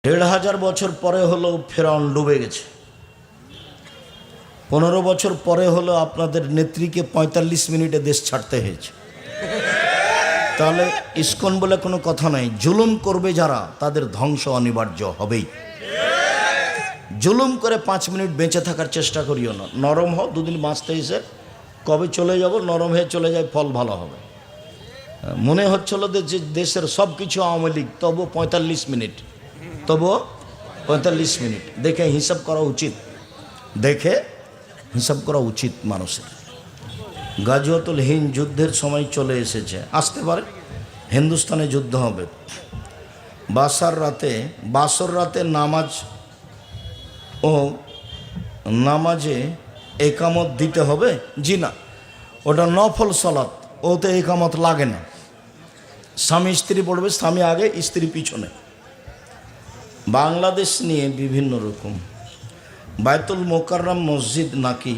১,৫০০ বছর পরে হলো ফেরাউন ডুবে গেছে। ১৫ বছর পরে হলো আপনাদের নেত্রীকে ৪৫ মিনিটে দেশ ছাড়তে হয়েছে। তাহলে ইসকন বলে কোনো কথা নাই। জুলুম করবে যারা তাদের ধ্বংস অনিবার্য হবেই। জুলুম করে ৫ মিনিট বেঁচে থাকার চেষ্টা করিও না। নরম হও, দুদিন বাঁচতে এসে কবে চলে যাব, নরম হয়ে চলে যায়, ফল ভালো হবে। মনে হচ্ছিল যে দেশের সব কিছু আওয়ামী লীগ, তবু ৪৫ মিনিট, তবুও ৪৫ মিনিট দেখে হিসাব করা উচিত, দেখে হিসাব করা উচিত মানুষের। গাজওয়াতুল হিন্দ যুদ্ধের সময় চলে এসেছে, আসতে পারে। হিন্দুস্তানে যুদ্ধ হবে। বাসর রাতে নামাজ ও নামাজে একামত দিতে হবে। জি না, ওটা নফল সালাত, ওতে একামত লাগে না। স্বামী স্ত্রী পড়বে, স্বামী আগে স্ত্রী পিছনে। বাংলাদেশ নিয়ে বিভিন্ন রকম। বায়তুল মোকাররম মসজিদ নাকি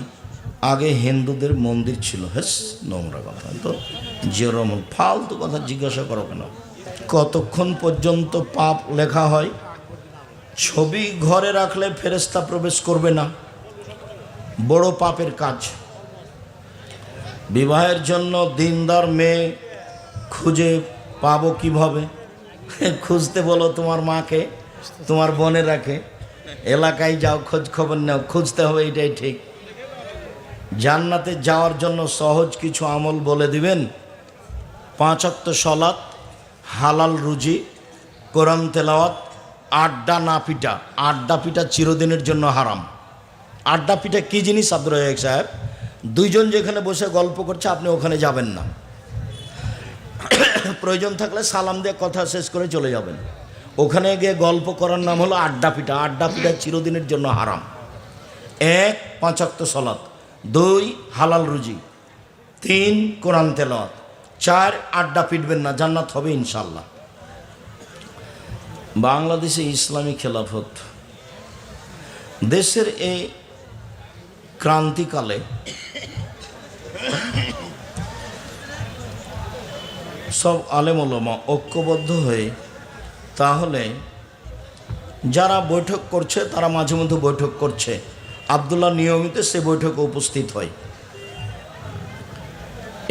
আগে হিন্দুদের মন্দির ছিল। হেস, নোংরা কথা তো, যেরকম ফালতু কথা জিজ্ঞাসা করো কেন? কতক্ষণ পর্যন্ত পাপ লেখা হয়? ছবি ঘরে রাখলে ফেরেশতা প্রবেশ করবে না, বড় পাপের কাজ। বিবাহের জন্য দিনদার মেয়ে খুঁজে পাবো কিভাবে? খুঁজতে বলো তোমার মাকে, তোমার বোনের রাখে, এলাকায় যাও, খোঁজ খবর নাও, খুঁজতে হবে, এটাই ঠিক। জান্নাতে যাওয়ার জন্য সহজ কিছু আমল বলে দিবেন। ৫ ওয়াক্ত সালাত, হালাল রুজি, কোরআন তেলাওয়াত, আড্ডা না পিটা। আড্ডা পিটা চিরদিনের জন্য হারাম। আড্ডা পিটা কী জিনিস আব্দুর রাজ্জাক সাহেব? দুইজন যেখানে বসে গল্প করছে, আপনি ওখানে যাবেন না। প্রয়োজন থাকলে সালাম দিয়ে কথা শেষ করে চলে যাবেন। ওখানে গিয়ে গল্প করার নাম হলো আড্ডা পিটা। আড্ডা পিটা চিরদিনের জন্য হারাম। ১ ৫ ওয়াক্ত সালাত, ২ হালাল রুজি, ৩ কোরআন তেলাওয়াত, ৪ আড্ডা পিটবেন না, জান্নাত হবে ইনশাল্লাহ। বাংলাদেশে ইসলামী খেলাফত দেশের এই ক্রান্তিকালে সব আলেম ওলামা ঐক্যবদ্ধ হয়ে, তাহলে যারা বৈঠক করছে তারা মাঝে মধ্যে বৈঠক করছে, আব্দুল্লাহ নিয়মিত সে বৈঠকে উপস্থিত হয়।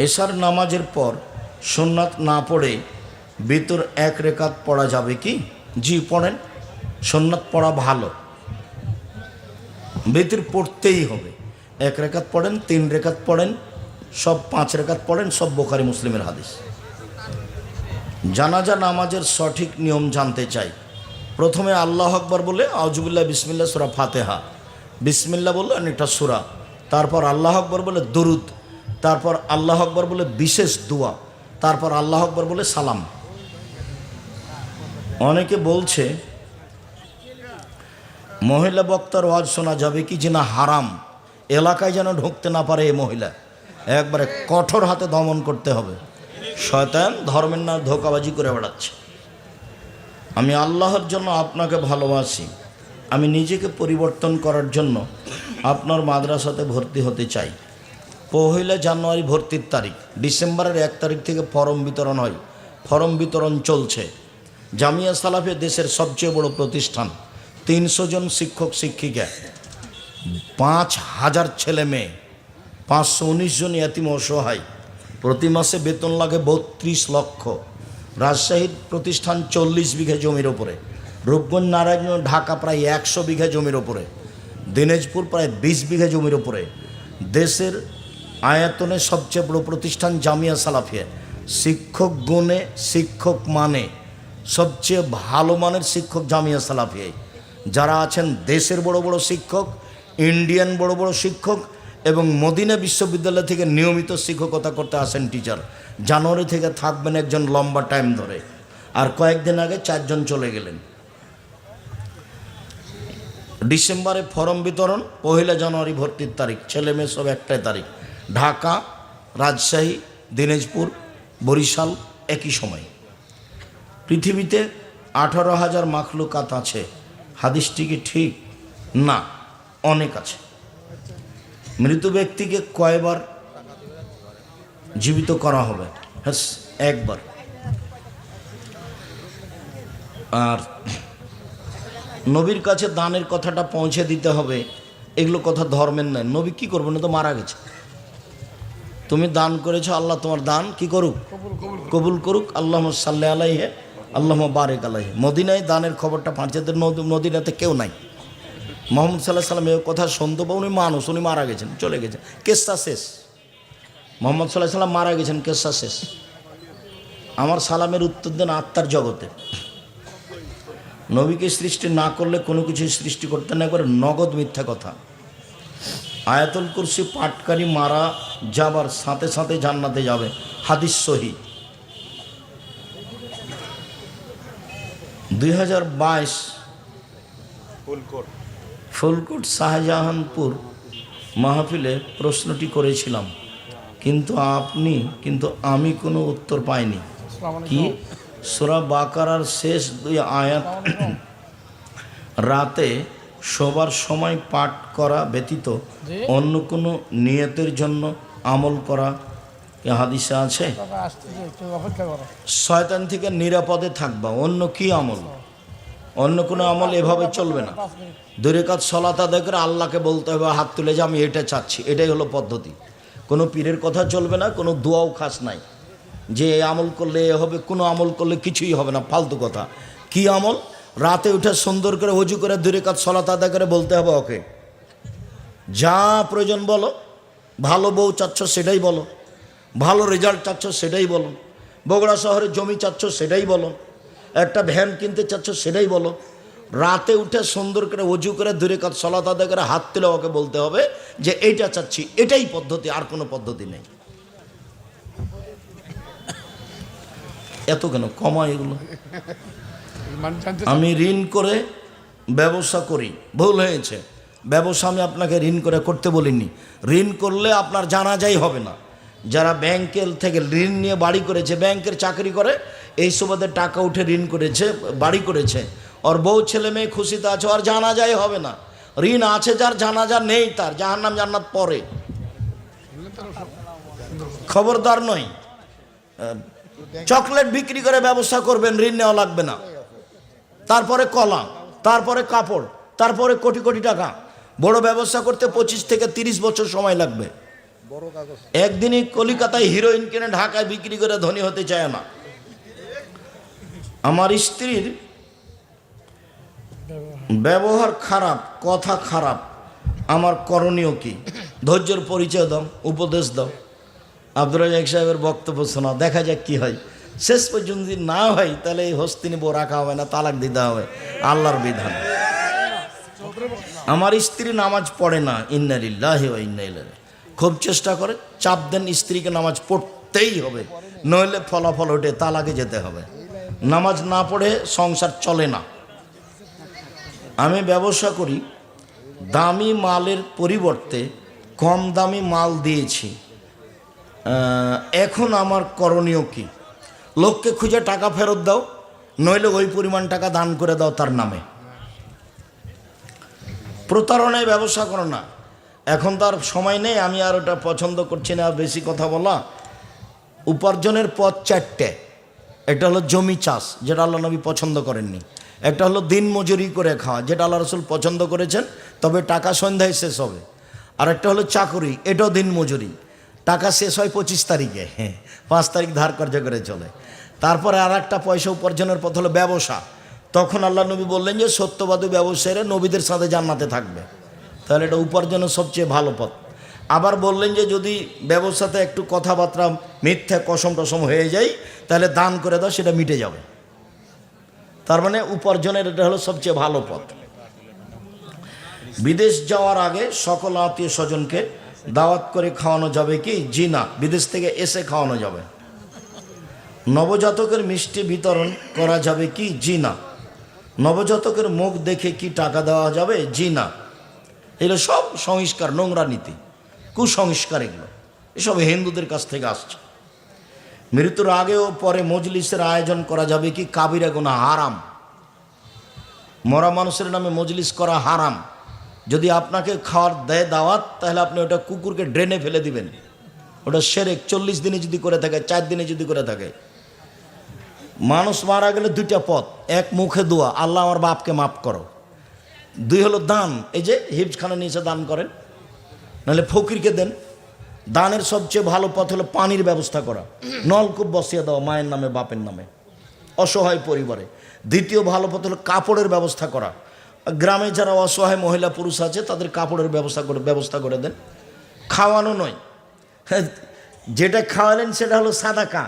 এশার নামাজের পর সুন্নাত না পড়ে ভিতর ১ রেকাত পড়া যাবে কি? জি পড়েন, সুন্নাত পড়া ভালো, ভিতর পড়তেই হবে। ১ রেকাত পড়েন, ৩ রেকাত পড়েন, সব ৫ রেকাত পড়েন, সব বুখারী মুসলিমের হাদিস। জানাজা নামাজের সঠিক নিয়ম জানতে চাই। প্রথমে আল্লাহ আকবার বলে আউযুবিল্লাহ বিসমিল্লাহ সূরা ফাতিহা, বিসমিল্লাহ বললে অনেকটা সূরা, তারপর আল্লাহ আকবার বলে দরুদ, তারপর আল্লাহ আকবার বলে বিশেষ দোয়া, তারপর আল্লাহ আকবার বলে সালাম। অনেকে বলছে মহিলা বক্তার ওয়াজ শোনা যাবে কি? যে না, হারাম। এলাকায় যেন ঢুকতে না পারে এই মহিলা, একবারে কঠোর হাতে দমন করতে হবে। শয়তান ধর্মের না ধোঁকাবাজি করে বেড়াচ্ছে। আমি আল্লাহর জন্য আপনাকে ভালোবাসি, আমি নিজেকে পরিবর্তন করার জন্য আপনার মাদ্রাসাতে ভর্তি হতে চাই। ১ জানুয়ারি ভর্তির তারিখ, ডিসেম্বরের ১ তারিখ থেকে ফরম বিতরণ হয়। ফরম বিতরণ চলছে। জামিয়া সালাফিয়া দেশের সবচেয়ে বড় প্রতিষ্ঠান। ৩০০ জন শিক্ষক শিক্ষিকা, ৫,০০০ ছেলে মেয়ে, ৫১৯ জন ইয়াতিম অসহায়। প্রতি মাসে বেতন লাগে ৩২ লক্ষ। রাজশাহীর প্রতিষ্ঠান ৪০ বিঘা জমির ওপরে, রূপগঞ্জ নারায়ণগঞ্জ ঢাকা প্রায় ১০০ বিঘা জমির ওপরে, দিনাজপুর প্রায় ২০ বিঘা জমির ওপরে। দেশের আয়তনে সবচেয়ে বড় প্রতিষ্ঠান জামিয়া সালাফিয়া। শিক্ষক গুণে, শিক্ষক মানে সবচেয়ে ভালো মানের শিক্ষক জামিয়া সালাফিয়ায়। যারা আছেন দেশের বড় বড় শিক্ষক, ইন্ডিয়ান বড় বড় শিক্ষক এবং মদিনা বিশ্ববিদ্যালয় থেকে নিয়মিত শিক্ষকতা করতে আসেন টিচার। জানুয়ারি থেকে থাকবেন একজন লম্বা টাইম ধরে, আর কয়েকদিন আগে ৪ জন চলে গেলেন। ডিসেম্বরে ফরম বিতরণ, ১ জানুয়ারি ভর্তির তারিখ। ছেলে মেয়ে সব একটাই তারিখ। ঢাকা, রাজশাহী, দিনাজপুর, বরিশাল একই সময়। পৃথিবীতে ১৮,০০০ মাখলুকাত আছে। হাদিসটি কি ঠিক? না, অনেক আছে। মৃত ব্যক্তিকে কয়বার জীবিত করা হবে? হ্যাঁ, একবার। আর নবীর কাছে দানের কথাটা পৌঁছে দিতে হবে, এগুলো কথা ধর্মের নয়। নবী কি করবেন, তো মারা গেছে। তুমি দান করেছো, আল্লাহ তোমার দান কি করুক, কবুল করুক। আল্লাহুম্মা সাল্লি আলাইহি আল্লাহুম্মা বারিক আলাইহি। মদিনায় দানের খবরটা পাঁচদের, মদিনাতে কেউ নাই। মুহাম্মদ সাল্লাল্লাহু আলাইহি ওয়াসাল্লাম এই কথা শুনতে পাও, উনি মানুষ, উনি মারা গেছেন, চলে গেছেন, কেসটা শেষ। মুহাম্মদ সাল্লাল্লাহু আলাইহি ওয়াসাল্লাম মারা গেছেন, কেসটা শেষ। আমার সালামের উত্তর দেন আত্মার জগতে। নবীকে সৃষ্টি না করলে কোনো কিছু সৃষ্টি করতে না, একবারে নগদ মিথ্যা কথা। আয়াতুল কুরসি পাঠকারী মারা যাবার সাথে সাথে জান্নাতে যাবে, হাদিস সহিহ। 2022 ফুলকোট শাহজাহানপুর মাহফিলে প্রশ্নটি করেছিলাম, কিন্তু আমি কোনো উত্তর পাইনি। কি? সূরা বাকারার শেষ 2 আয়াত রাতে শোবার সময় পাঠ করা ব্যতীত অন্য কোনো নিয়তের জন্য আমল করা হাদিসে আছে? শয়তান থেকে নিরাপদে থাকবা। অন্য কি আমল? অন্য কোনো আমল এভাবে চলবে না। 2 রাকাত সালাত আদায় করে আল্লাহকে বলতে হবে, হাত তুলে যে আমি এটা চাচ্ছি, এটাই হলো পদ্ধতি। কোনো পীরের কথা চলবে না, কোনো দোয়াও খাস নাই যে এই আমল করলে এ হবে, কোনো আমল করলে কিছুই হবে না, ফালতু কথা। কি আমল? রাতে উঠে সুন্দর করে ওযু করে 2 রাকাত সালাত আদায় করে বলতে হবে, ওকে যা প্রয়োজন বলো। ভালো বউ চাচ্ছ সেটাই বলো, ভালো রেজাল্ট চাচ্ছ সেটাই বলো, বগুড়া শহরে জমি চাচ্ছ সেটাই বলো, একটা ভ্যান কিনতে চাচ্ছ সেটাই বলো। রাতে উঠে সুন্দর করে ওযু করে 2 রাকাত সালাত আদায় করে হাত তুলে ওকে বলতে হবে যে এইটা চাচ্ছি, এটাই পদ্ধতি, আর কোনো পদ্ধতি নেই। এত কেন কমা এগুলো? আমি ঋণ করে ব্যবসা করি, ভুল হয়েছে। ব্যবসা আমি আপনাকে ঋণ করে করতে বলিনি। ঋণ করলে আপনার জানাজাই হবে না। যারা ব্যাংকের থেকে ঋণ নিয়ে বাড়ি করেছে, ব্যাংকের চাকরি করে, এই সুবাদে টাকা উঠে ঋণ করেছে, বাড়ি করেছে, ওর বউ ছেলে মেয়ে খুশিতে আছে, আর জানাজাই হবে না। ঋণ আছে যার, জানাজা নেই তার, জাহান্নাম জান্নাত পরে। খবরদার নয়। চকলেট বিক্রি করে ব্যবসা করবেন, ঋণ নেওয়া লাগবে না। তারপরে কলা, তারপরে কাপড়, তারপরে কোটি কোটি টাকা। বড় ব্যবসা করতে 25 থেকে 30 বছর সময় লাগবে। একদিনই কলিকাতায় হিরোইন কিনে ঢাকায় বিক্রি করে ধনী হতে চায় না। আমার স্ত্রীর ব্যবহার খারাপ, কথা খারাপ, আমার করণীয় কি? ধৈর্যের পরিচয় দাও, উপদেশ দাও। আব্দুর রাজ্জাক সাহেবের বক্তব্য শোনা, দেখা যাক কি হয়। শেষ পর্যন্ত যদি না হয় তাহলে এই হস্তিনী বউ রাখা হবে না, তালাক দিতে হবে, আল্লাহর বিধান। আমার স্ত্রী নামাজ পড়ে না, ইন্না লিল্লাহি ওয়া ইন্না ইলাইহি। খুব চেষ্টা করে, চাপ দেন স্ত্রীকে নামাজ পড়তেই হবে, নইলে ফলাফল ওঠে, তালাকে যেতে হবে। নামাজ না পড়ে সংসার চলে না। আমি ব্যবসা করি, দামি মালের পরিবর্তে কম দামি মাল দিয়েছি, এখন আমার করণীয় কি? লোককে খুঁজে টাকা ফেরত দাও, নইলে ওই পরিমাণ টাকা দান করে দাও তার নামে। প্রতারণায় ব্যবসা করো না। এখন তার সময় নেই, আমি আর ওটা পছন্দ করছি না বেশি কথা বলা। উপার্জনের পথ 4টে। একটা হলো জমি চাষ, যেটা আল্লাহ নবী পছন্দ করেননি। একটা হলো দিন মজুরি করে খাওয়া, যেটা আল্লাহ রসুল পছন্দ করেছেন, তবে টাকা সন্ধ্যায় শেষ হবে। আর একটা হলো চাকরি, এটাও দিন মজুরি, টাকা শেষ হয় 25 তারিখে, 5 তারিখ ধার কর্য করে চলে। তারপরে আর একটা পয়সা উপার্জনের পথ হলো ব্যবসা। তখন আল্লাহ নবী বললেন যে সত্যবাদী ব্যবসায়ীরা নবীদের সাথে জান্নাতে থাকবে। তাহলে এটা উপার্জনের সবচেয়ে ভালো পথ। আবার বললেন যে যদি ব্যবসাতে একটু কথাবার্তা মিথ্যা কসম টসম হয়ে যায়, তাহলে দান করে দাও, সেটা মিটে যাবে। তার মানে উপার্জনের এটা হলো সবচেয়ে ভালো পথ। বিদেশ যাওয়ার আগে সকল আত্মীয় স্বজনকে দাওয়াত করে খাওয়ানো যাবে কি? জি না, বিদেশ থেকে এসে খাওয়ানো যাবে। নবজাতকের মিষ্টি বিতরণ করা যাবে কি? জি না। নবজাতকের মুখ দেখে কি টাকা দেওয়া যাবে? জি না। এগুলো সব সংস্কার, নোংরা নীতি, কুসংস্কার। এগুলো এসব হিন্দুদের কাছ থেকে আসছে। মৃত্যুর আগে ও পরে মজলিসের আয়োজন করা যাবে কি? কাবিরা গুনাহ, হারাম। মরা মানুষের নামে মজলিস করা হারাম। যদি আপনাকে খাওয়ার দেয় দাওয়াত, তাহলে আপনি ওটা কুকুরকে ড্রেনে ফেলে দিবেন। ওটা শিরক। 40 দিনে যদি করে থাকে, 4 দিনে যদি করে থাকে। মানুষ মারা গেলে 2টা পথ, এক মুখে দোয়া, আল্লাহ আমার বাপকে মাফ করো। 2 হলো দান, এই যে হিফজখানা নিচে দান করেন, নাহলে ফকিরকে দেন। দানের সবচেয়ে ভালো পথ হলো পানির ব্যবস্থা করা, নলকূপ বসিয়ে দেওয়া মায়ের নামে বাপের নামে অসহায় পরিবারে। দ্বিতীয় ভালো পথ হলো কাপড়ের ব্যবস্থা করা, গ্রামে যারা অসহায় মহিলা পুরুষ আছে তাদের কাপড়ের ব্যবস্থা করে দেন। খাওয়ানো নয়, যেটা খাওয়ালেন সেটা হলো সাদাকা।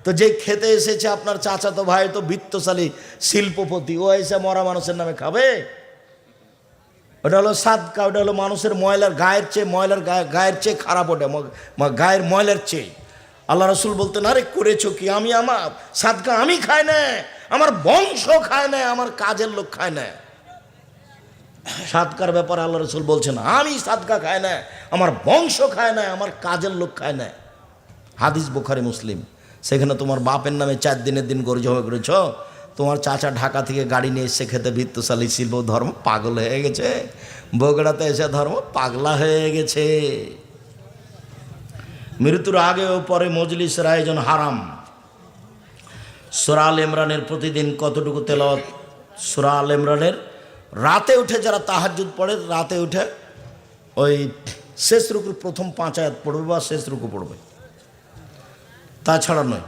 তো যে খেতে এসেছে আপনার চাচাতো ভাই তো বিত্তশালী শিল্পপতি, ও এসে মরা মানুষের নামে খাবে? ওটা হলো সাদকা, ওটা হলো মানুষের ময়লার গায়ের চেয়ে খারাপ, ওটা গায়ের ময়লার চেয়ে। আল্লাহ রসুল বলতেন, আরে করেছো কি? আমি আমার সাদকা আমি খাই না, আমার বংশ খায় না, আমার কাজের লোক খায় না। সাদকার ব্যাপারে আল্লাহ রসুল বলছেন, আমি সাদকা খায় না, আমার বংশ খায় না, আমার কাজের লোক খায় না। হাদিস বুখারী মুসলিম। সেখানে তোমার বাপের নামে 4 দিনের দিন গরু জমা করেছ, তোমার চাচা ঢাকা থেকে গাড়ি নিয়ে এসে খেতে ভিত্তশালী শিল্প, ধর্ম পাগল হয়ে গেছে। বগুড়াতে এসে ধর্ম পাগলা হয়ে গেছে। মৃত্যুর আগে ও পরে মজলিসের আয়োজন হারাম। সূরা আল ইমরানের প্রতিদিন কতটুকু তেলাওয়াত? সূরা আল ইমরানের রাতে উঠে যারা তাহাজ্জুদ পড়ে, রাতে উঠে ওই শেষ রুকুর প্রথম 5 আয়াত পড়বে বা শেষ রুকু পড়বে, তাছাড়া নয়।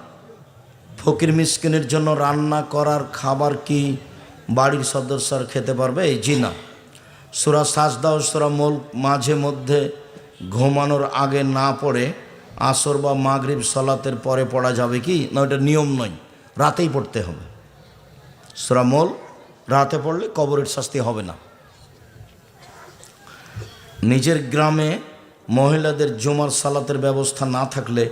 ফকির মিসকিনের জন্য রান্না করার খাবার কি বাড়ির সদস্যরা খেতে পারবে? জি না। সূরা সাজদা ও সূরা মুলক মাঝে মধ্যে ঘুমানোর আগে না পড়ে আসর বা মাগরিব সালাতের পরে পড়া যাবে কি? না, ওটা নিয়ম নয়, রাতেই পড়তে হবে। সূরা মুলক রাতে পড়লে কবরের শাস্তি হবে না। নিজের গ্রামে মহিলাদের জুমার সালাতের ব্যবস্থা না থাকলে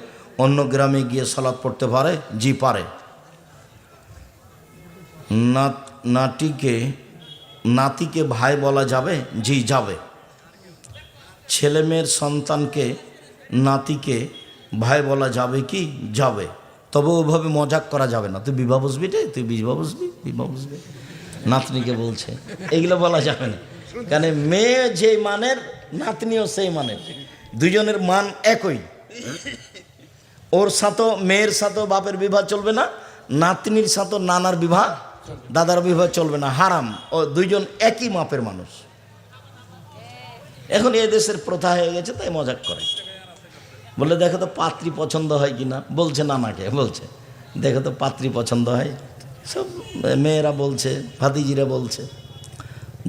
অন্য গ্রামে গিয়ে সালাত পড়তে পারে? জি পারে। নাতিকে ভাই বলা যাবে? জি যাবে। ছেলে মেয়ের সন্তানকে নাতিকে ভাই বলা যাবে কি? যাবে। তবে ওভাবে মজাক করা যাবে না, তুই বিবাহ বুঝবি রে, তুই বিবাহ বুঝবি, নাতনিকে বলছে, এগুলো বলা যাবে না। কেন মেয়ে যে মানের নাতনিও সেই মানের, দুজনের মান একই। ওর সাথে মেয়ের সাথে বাপের বিবাহ চলবে না, নাতনির সাথে নানার বিবাহ দাদার বিবাহ চলবে না, হারাম। ও দুইজন একই মাপের মানুষ। এখন এই দেশের প্রথা হয়ে গেছে, তাই মজাক করে। বলে দেখো তো পাত্রী পছন্দ হয় কিনা, বলছে নানাকে, বলছে দেখো তো পাত্রী পছন্দ হয়। সব মেয়েরা বলছে, ভাতিজিরা বলছে।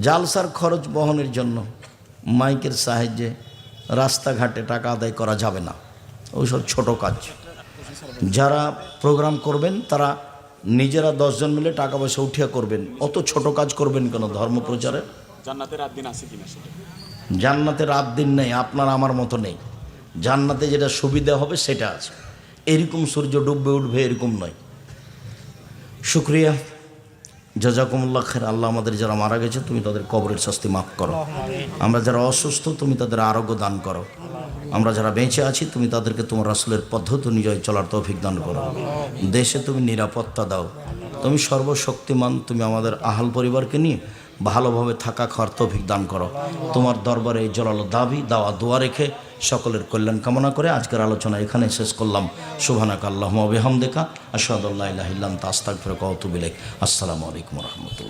জালসার খরচ বহনের জন্য মাইকের সাহায্যে রাস্তাঘাটে টাকা আদায় করা যাবে না, ওইসব ছোট কাজ। যারা প্রোগ্রাম করবেন তারা নিজেরা 10 জন মিলে টাকা পয়সা উঠিয়া করবেন, অত ছোট কাজ করবেন কেন? ধর্ম প্রচারে জান্নাতের রাত দিন আছে কিনা সেটা? জান্নাতে রাত দিন নেই, আপনার আমার মতো নেই। জান্নাতে যেটা সুবিধা হবে সেটা আছে, এরকম সূর্য ডুববে উঠবে এরকম নয়। শুকরিয়া, জাযাকুমুল্লাহ খায়র। আল্লাহ আমাদের যারা মারা গেছে তুমি তাদের কবরের শাস্তি মাফ করো। আমরা যারা অসুস্থ তুমি তাদের আরোগ্য দান করো। আমরা যারা বেঁচে আছি তুমি তাদেরকে তোমার রাসূলের পদ্ধতি অনুযায়ী চলার তৌফিক দান করো। দেশে তুমি নিরাপত্তা দাও। তুমি সর্বশক্তিমান, তুমি আমাদের আহাল পরিবারকে নিয়ে ভালোভাবে থাকা খাওয়ার তৌফিক দান করো। তোমার দরবারে এই জোরালো দাবি দাওয়া দোয়া রেখে সকলের কল্যাণ কামনা করে আজকের আলোচনা এখানে শেষ করলাম। সুবহানাকা আল্লাহুম্মা ওয়া বিহামদিকা আশহাদু আল্লা ইলাহা ইল্লা আনতা আস্তাগফিরুকা ওয়া আতুবু ইলাইক। আসসালামু আলাইকুম ওয়া রাহমাতুল্লাহ।